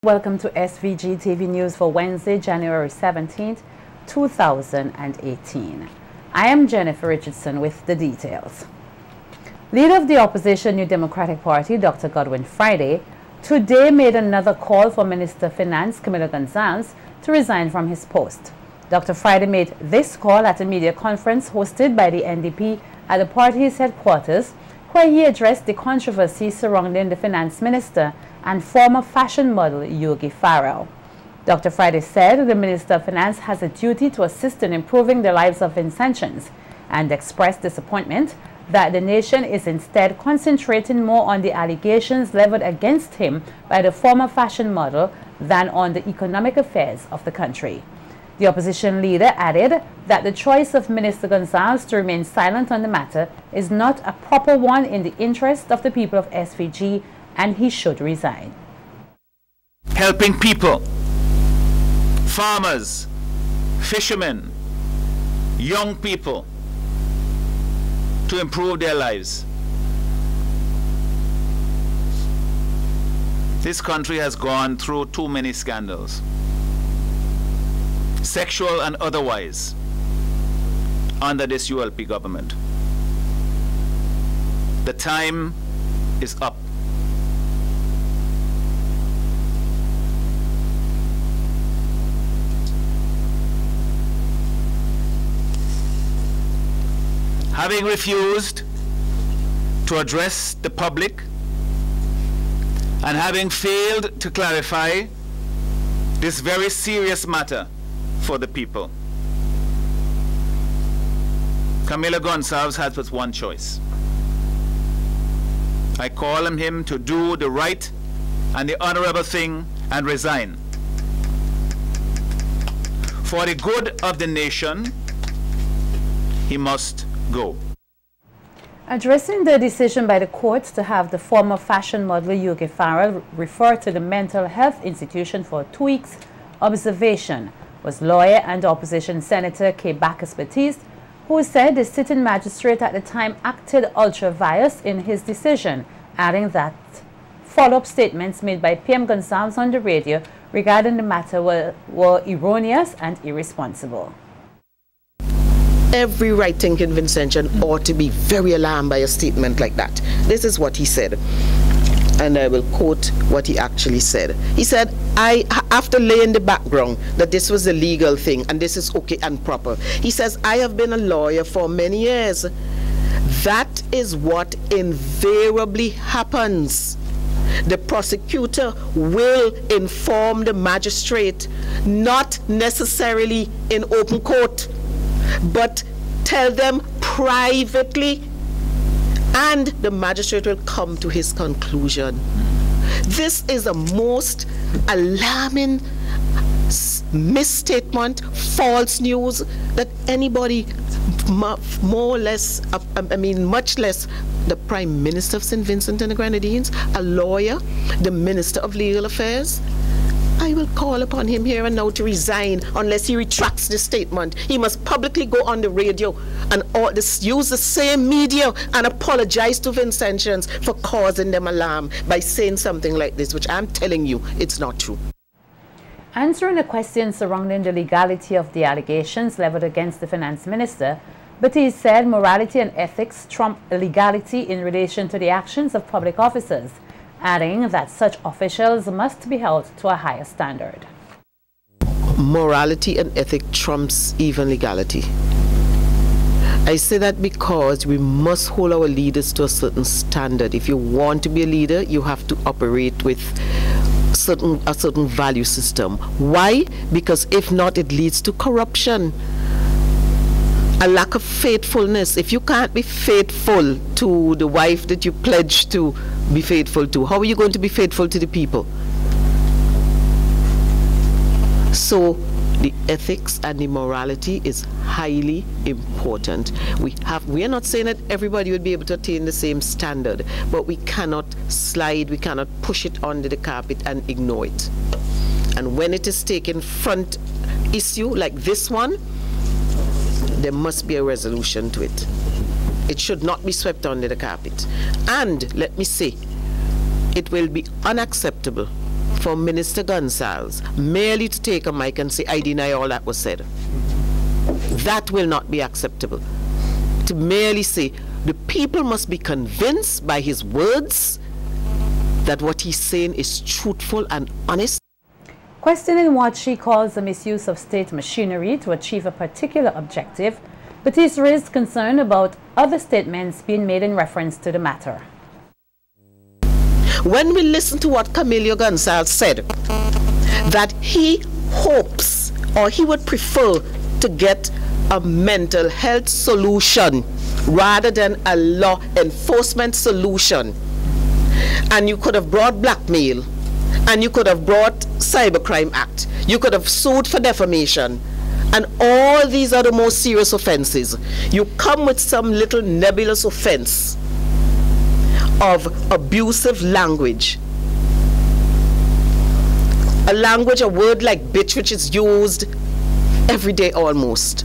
Welcome to SVG-TV News for Wednesday, January 17th, 2018. I am Jennifer Richardson with the details. Leader of the opposition New Democratic Party, Dr. Godwin Friday, today made another call for Minister of Finance Camilo Gonzalez to resign from his post. Dr. Friday made this call at a media conference hosted by the NDP at the party's headquarters, where he addressed the controversy surrounding the finance minister and former fashion model Yogi Farrell. Dr. Friday said the Minister of Finance has a duty to assist in improving the lives of Vincentians and expressed disappointment that the nation is instead concentrating more on the allegations leveled against him by the former fashion model than on the economic affairs of the country. The opposition leader added that the choice of Minister Gonzalez to remain silent on the matter is not a proper one in the interest of the people of SVG, and he should resign. Helping people, farmers, fishermen, young people to improve their lives. This country has gone through too many scandals, sexual and otherwise, under this ULP government. The time is up. Having refused to address the public and having failed to clarify this very serious matter for the people, Camilo Gonzalez has but one choice. I call on him to do the right and the honorable thing and resign. For the good of the nation, he must go. Addressing the decision by the courts to have the former fashion model Yogi Farrell referred to the mental health institution for 2 weeks observation was lawyer and opposition Senator K. Bacchus Batiste, who said the sitting magistrate at the time acted ultra-vires in his decision, adding that follow-up statements made by PM Gonzalez on the radio regarding the matter were erroneous and irresponsible. Every right-thinking Vincentian ought to be very alarmed by a statement like that. This is what he said, and I will quote what he actually said. He said, after laying the background that this was a legal thing and this is okay and proper, he says, I have been a lawyer for many years. That is what invariably happens. The prosecutor will inform the magistrate, not necessarily in open court, but tell them privately, and the magistrate will come to his conclusion. This is a most alarming misstatement, false news that anybody, more or less, much less the Prime Minister of St. Vincent and the Grenadines, a lawyer, the Minister of Legal Affairs. I will call upon him here and now to resign unless he retracts this statement. He must publicly go on the radio and use the same media and apologize to Vincentians for causing them alarm by saying something like this, which I'm telling you, it's not true. Answering the questions surrounding the legality of the allegations leveled against the finance minister, Batiste said morality and ethics trump legality in relation to the actions of public officers, adding that such officials must be held to a higher standard. Morality and ethics trumps even legality. I say that because we must hold our leaders to a certain standard. If you want to be a leader, you have to operate with a certain value system. Why? Because if not, it leads to corruption, a lack of faithfulness. If you can't be faithful to the wife that you pledged to be faithful to, how are you going to be faithful to the people? So the ethics and the morality is highly important. We are not saying that everybody would be able to attain the same standard, but we cannot slide, we cannot push it under the carpet and ignore it. And when it is taken front issue like this one, there must be a resolution to it. It should not be swept under the carpet. And let me say, it will be unacceptable for Minister Gonsalves merely to take a mic and say, I deny all that was said. That will not be acceptable. To merely say, the people must be convinced by his words that what he's saying is truthful and honest. Questioning what she calls the misuse of state machinery to achieve a particular objective, Batiste raised concern about other statements being made in reference to the matter. When we listen to what Camilo Gonsalves said, that he hopes or he would prefer to get a mental health solution rather than a law enforcement solution. And you could have brought blackmail, and you could have brought Cybercrime Act, you could have sued for defamation, and all these are the most serious offenses. You come with some little nebulous offense of abusive language. A language, a word like bitch, which is used every day almost.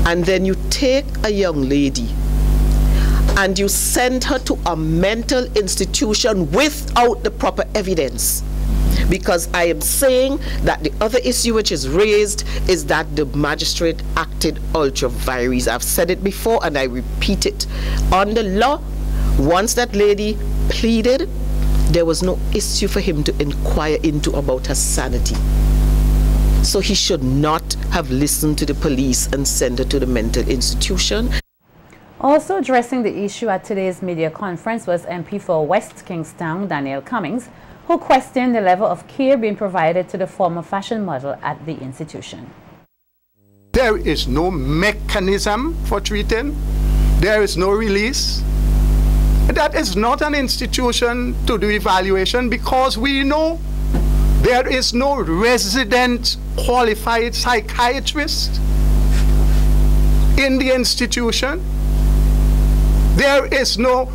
And then you take a young lady and you send her to a mental institution without the proper evidence. Because I am saying that the other issue which is raised is that the magistrate acted ultra vires. I've said it before and I repeat it. On the law, once that lady pleaded, there was no issue for him to inquire into about her sanity. So he should not have listened to the police and sent her to the mental institution. Also addressing the issue at today's media conference was MP for West Kingstown, Daniel Cummings, who questioned the level of care being provided to the former fashion model at the institution. There is no mechanism for treating. There is no release. That is not an institution to do evaluation because we know there is no resident qualified psychiatrist in the institution. There is no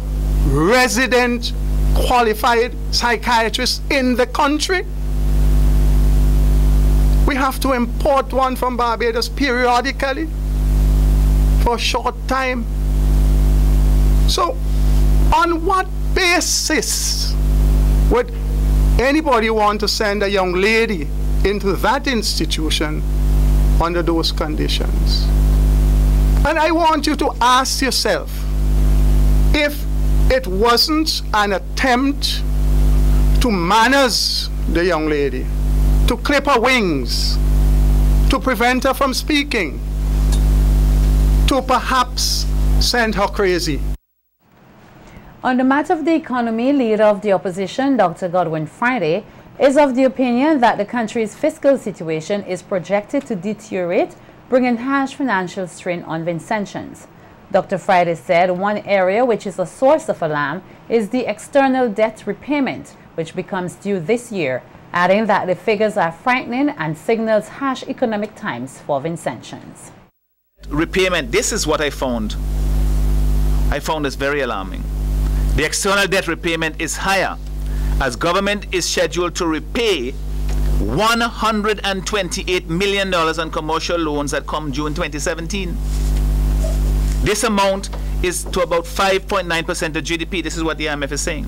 resident qualified psychiatrist in the country. We have to import one from Barbados periodically for a short time. So, on what basis would anybody want to send a young lady into that institution under those conditions? And I want you to ask yourself, if it wasn't an attempt to manage the young lady, to clip her wings, to prevent her from speaking, to perhaps send her crazy. On the matter of the economy, leader of the opposition, Dr. Godwin Friday, is of the opinion that the country's fiscal situation is projected to deteriorate, bringing harsh financial strain on Vincentians. Dr. Friday said one area which is a source of alarm is the external debt repayment, which becomes due this year, adding that the figures are frightening and signals harsh economic times for Vincentians. Repayment, this is what I found. I found this very alarming. The external debt repayment is higher, as government is scheduled to repay $128 million on commercial loans that come due in 2017. This amount is to about 5.9% of GDP. This is what the IMF is saying.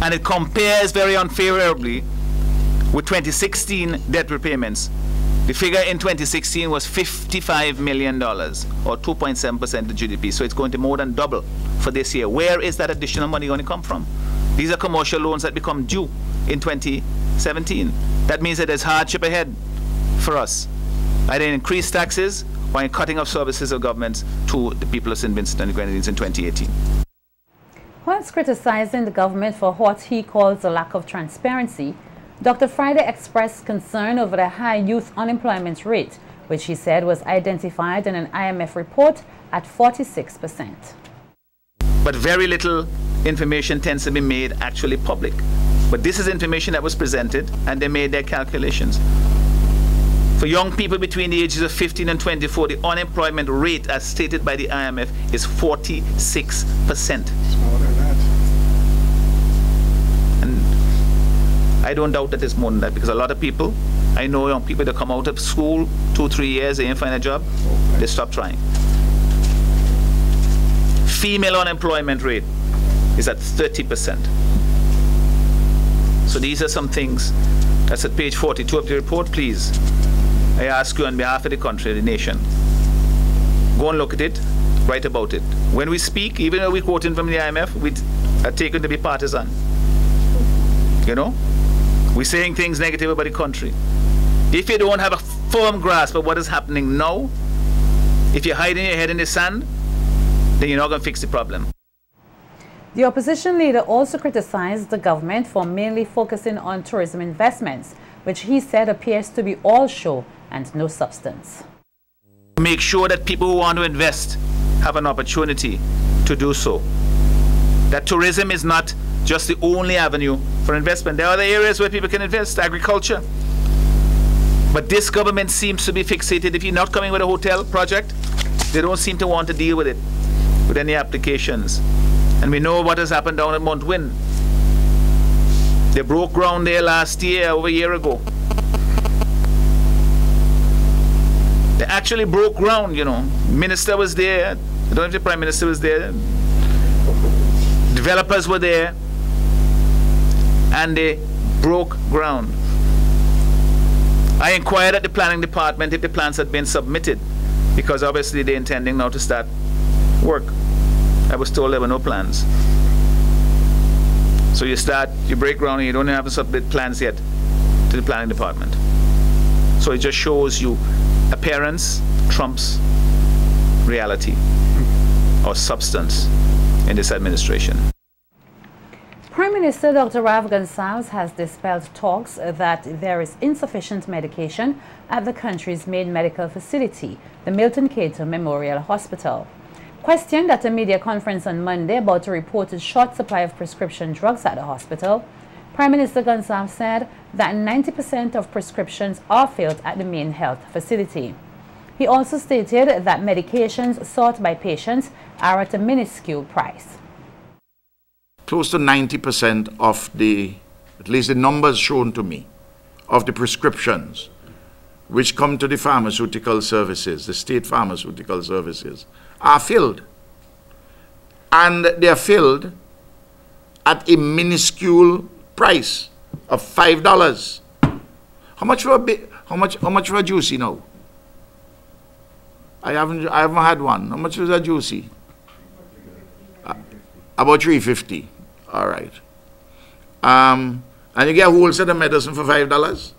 And it compares very unfavorably with 2016 debt repayments. The figure in 2016 was $55 million, or 2.7% of GDP. So it's going to more than double for this year. Where is that additional money going to come from? These are commercial loans that become due in 2017. That means that there's hardship ahead for us, either in increased taxes or in cutting off services of governments to the people of St. Vincent and the Grenadines in 2018. Whilst criticizing the government for what he calls a lack of transparency, Dr. Friday expressed concern over the high youth unemployment rate, which he said was identified in an IMF report at 46%. But very little information tends to be made actually public. But this is information that was presented, and they made their calculations. For young people between the ages of 15 and 24, the unemployment rate, as stated by the IMF, is 46%. It's more than that. And I don't doubt that it's more than that, because a lot of people, I know young people that come out of school 2-3 years, they ain't find a job, they stop trying. Female unemployment rate is at 30%. So these are some things. That's at page 42 of the report, please. I ask you on behalf of the country, the nation, go and look at it, write about it. When we speak, even though we're quoting from the IMF, we are taken to be partisan. You know? We're saying things negative about the country. If you don't have a firm grasp of what is happening now, if you're hiding your head in the sand, then you're not going to fix the problem. The opposition leader also criticized the government for mainly focusing on tourism investments, which he said appears to be all show and no substance. Make sure that people who want to invest have an opportunity to do so. That tourism is not just the only avenue for investment. There are other areas where people can invest, agriculture. But this government seems to be fixated. If you're not coming with a hotel project, they don't seem to want to deal with it, with any applications. And we know what has happened down at Mount Wynn. They broke ground there last year, over a year ago. They actually broke ground, you know. Minister was there. I don't know if the Prime Minister was there. Developers were there. And they broke ground. I inquired at the planning department if the plans had been submitted, because obviously they're intending now to start work. I was told there were no plans. So you break ground and you don't have to submit plans yet to the planning department. So it just shows you appearance trumps reality or substance in this administration. Prime Minister Dr. Rav Gonsalves has dispelled talks that there is insufficient medication at the country's main medical facility, the Milton Cato Memorial Hospital. Questioned at a media conference on Monday about a reported short supply of prescription drugs at the hospital, Prime Minister Gonsalves said that 90% of prescriptions are filled at the main health facility. He also stated that medications sought by patients are at a minuscule price. Close to 90% of at least the numbers shown to me, of the prescriptions which come to the pharmaceutical services, the state pharmaceutical services, are filled. And they are filled at a minuscule price of $5. How much for a juicy now? I haven't had one. How much was a juicy? About $3.50. All right. And you get a whole set of medicine for $5?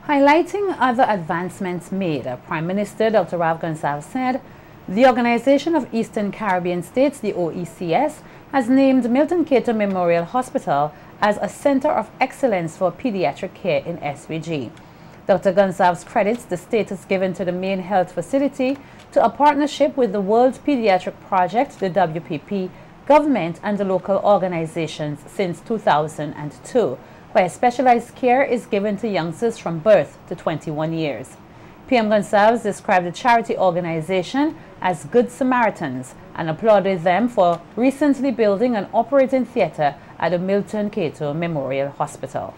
Highlighting other advancements made, Prime Minister Dr. Rav Gonsalves said the Organization of Eastern Caribbean States, the OECS, has named Milton Cato Memorial Hospital as a center of excellence for pediatric care in SVG. Dr. Gonsalves credits the status given to the main health facility to a partnership with the World Pediatric Project, the WPP, government and the local organizations since 2002, where specialized care is given to youngsters from birth to 21 years. PM Gonsalves described the charity organization as Good Samaritans and applauded them for recently building an operating theater at the Milton Cato Memorial Hospital.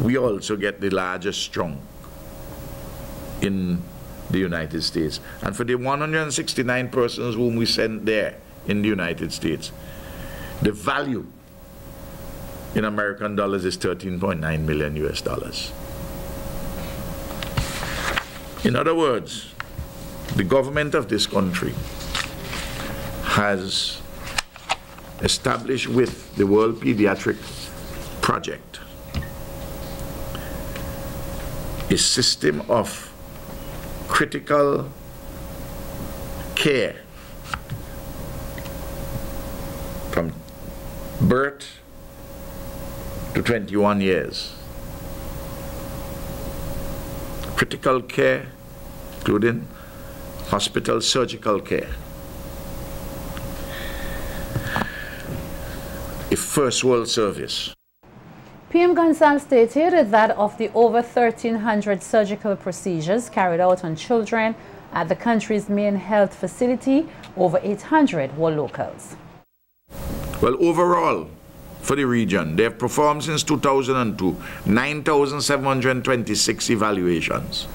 We also get the largest chunk in the United States. And for the 169 persons whom we sent there in the United States, the value in American dollars is $13.9 million US. In other words, the government of this country has established with the World Pediatric Project a system of critical care from birth to 21 years. Critical care, including hospital surgical care. A first world service. PM Gonsalves stated that of the over 1,300 surgical procedures carried out on children at the country's main health facility, over 800 were locals. Well, overall, for the region, they have performed since 2002 9,726 evaluations,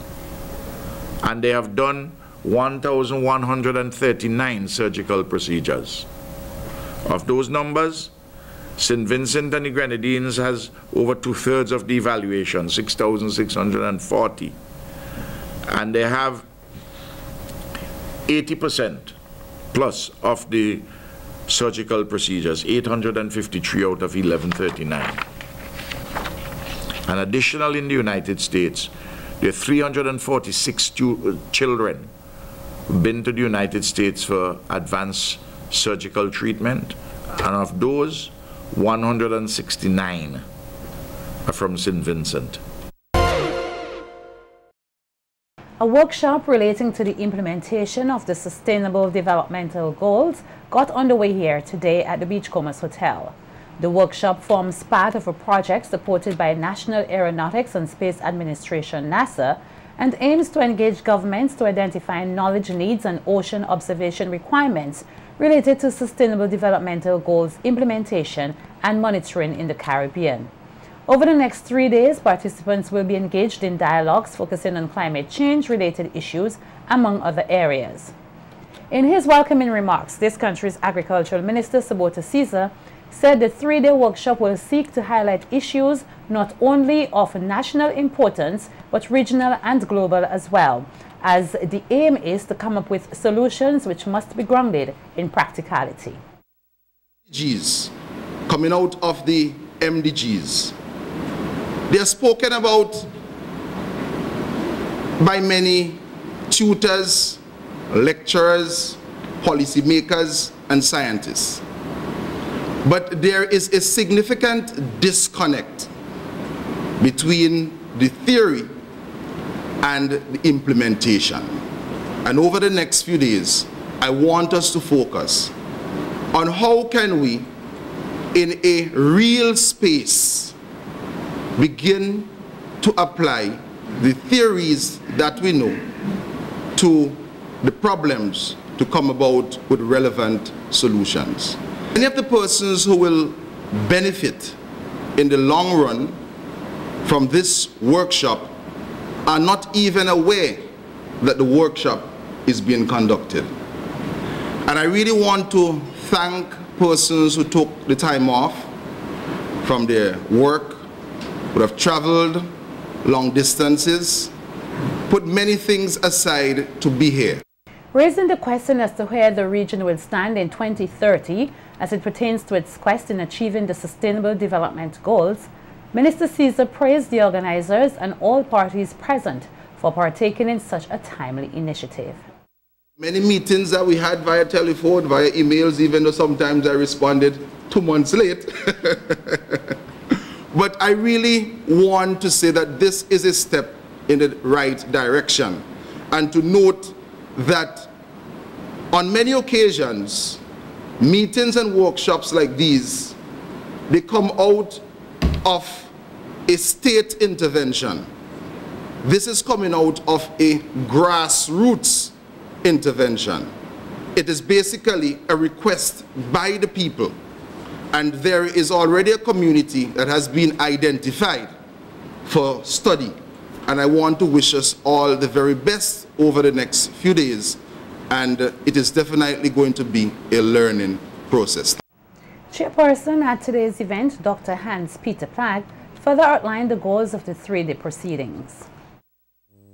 and they have done 1,139 surgical procedures. Of those numbers, St. Vincent and the Grenadines has over 2/3 of the evaluation, 6,640. And they have 80% plus of the surgical procedures, 853 out of 1139. And additional in the United States, there are 346 children who've been to the United States for advanced surgical treatment, and of those, 169 are from St. Vincent. A workshop relating to the implementation of the Sustainable Developmental Goals got underway here today at the Beachcombers Hotel. The workshop forms part of a project supported by National Aeronautics and Space Administration, NASA, and aims to engage governments to identify knowledge needs and ocean observation requirements related to Sustainable Developmental Goals implementation and monitoring in the Caribbean. Over the next 3 days, participants will be engaged in dialogues focusing on climate change-related issues, among other areas. In his welcoming remarks, this country's Agricultural Minister, Sabota Caesar, said the 3-day workshop will seek to highlight issues not only of national importance, but regional and global as well, as the aim is to come up with solutions which must be grounded in practicality. MDGs, coming out of the MDGs, they are spoken about by many tutors, lecturers, policymakers, and scientists. But there is a significant disconnect between the theory and the implementation. And over the next few days, I want us to focus on how can we, in a real space, begin to apply the theories that we know to the problems to come about with relevant solutions. Many of the persons who will benefit in the long run from this workshop are not even aware that the workshop is being conducted. And I really want to thank persons who took the time off from their work, who have traveled long distances, put many things aside to be here. Raising the question as to where the region will stand in 2030 as it pertains to its quest in achieving the Sustainable Development Goals, Minister Caesar praised the organizers and all parties present for partaking in such a timely initiative. Many meetings that we had via telephone, via emails, even though sometimes I responded 2 months late. But I really want to say that this is a step in the right direction, and to note that on many occasions, meetings and workshops like these, they come out of a state intervention. This is coming out of a grassroots intervention. It is basically a request by the people, and there is already a community that has been identified for study. And I want to wish us all the very best over the next few days, and it is definitely going to be a learning process. Chairperson at today's event, Dr. Hans-Peter Plagg, further outlined the goals of the 3-day proceedings.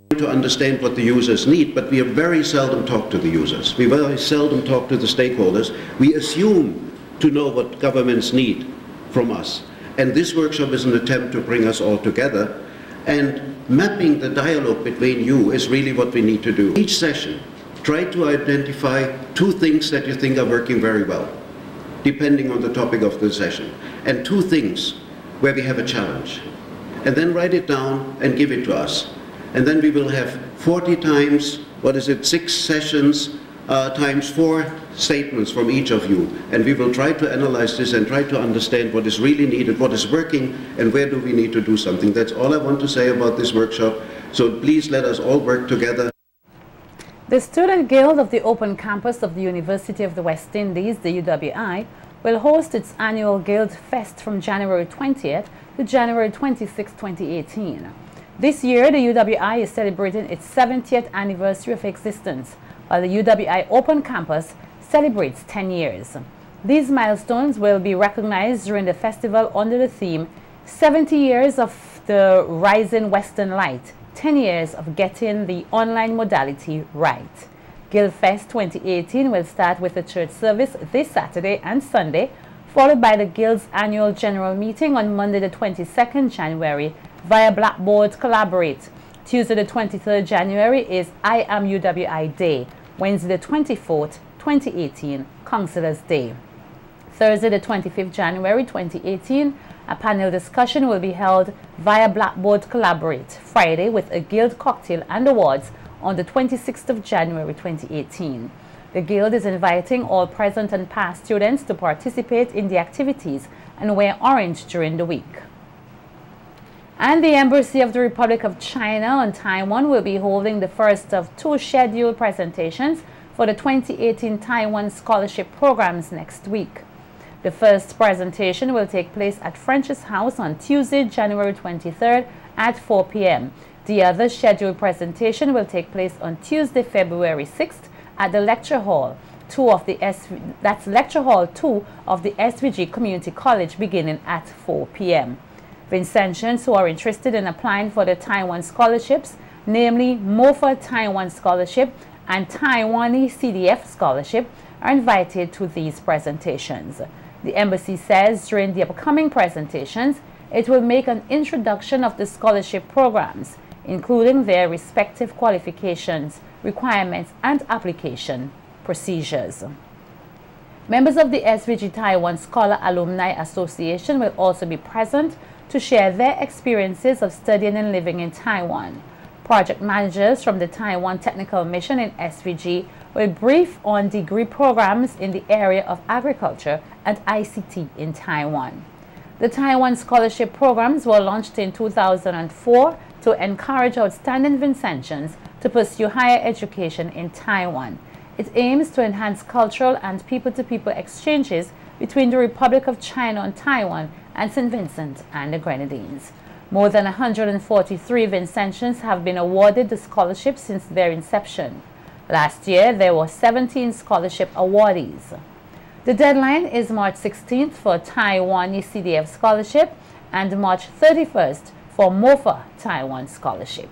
To understand what the users need, but we very seldom talk to the users. We very seldom talk to the stakeholders. We assume to know what governments need from us. And this workshop is an attempt to bring us all together, and mapping the dialogue between you is really what we need to do. Each session, try to identify 2 things that you think are working very well, depending on the topic of the session, and 2 things where we have a challenge. And then write it down and give it to us. And then we will have 40 times, 6 sessions, times 4 statements from each of you. And we will try to analyze this and try to understand what is really needed, what is working, and where do we need to do something. That's all I want to say about this workshop. So please let us all work together. The Student Guild of the Open Campus of the University of the West Indies, the UWI, will host its annual Guild Fest from January 20th to January 26, 2018. This year, the UWI is celebrating its 70th anniversary of existence, while the UWI Open Campus celebrates 10 years. These milestones will be recognized during the festival under the theme 70 Years of the Rising Western Light, 10 years of getting the online modality right. Guildfest 2018 will start with a church service this Saturday and Sunday, followed by the Guild's annual general meeting on Monday the 22nd January via Blackboard Collaborate. Tuesday the 23rd January is I Am UWI Day. Wednesday the 24th, 2018, Councillors Day. Thursday the 25th January 2018, a panel discussion will be held via Blackboard Collaborate. Friday with a Guild cocktail and awards on the 26th of January 2018. The Guild is inviting all present and past students to participate in the activities and wear orange during the week. And the Embassy of the Republic of China on Taiwan will be holding the first of 2 scheduled presentations for the 2018 Taiwan Scholarship Programs next week. The first presentation will take place at French's House on Tuesday, January 23rd at 4 p.m. The other scheduled presentation will take place on Tuesday, February 6th at the Lecture Hall 2 of the Lecture Hall 2 of the SVG Community College beginning at 4 p.m. Vincentians who are interested in applying for the Taiwan scholarships, namely MOFA Taiwan Scholarship and Taiwanese CDF Scholarship, are invited to these presentations. The embassy says during the upcoming presentations, it will make an introduction of the scholarship programs, including their respective qualifications, requirements, and application procedures. Members of the SVG Taiwan Scholar Alumni Association will also be present to share their experiences of studying and living in Taiwan. Project managers from the Taiwan Technical Mission in SVG will brief on degree programs in the area of agriculture and ICT in Taiwan. The Taiwan Scholarship Programs were launched in 2004 to encourage outstanding Vincentians to pursue higher education in Taiwan. It aims to enhance cultural and people-to-people exchanges between the Republic of China and Taiwan and St. Vincent and the Grenadines. More than 143 Vincentians have been awarded the scholarship since their inception. Last year, there were 17 scholarship awardees. The deadline is March 16th for Taiwanese CDF Scholarship and March 31st for MOFA Taiwan Scholarship.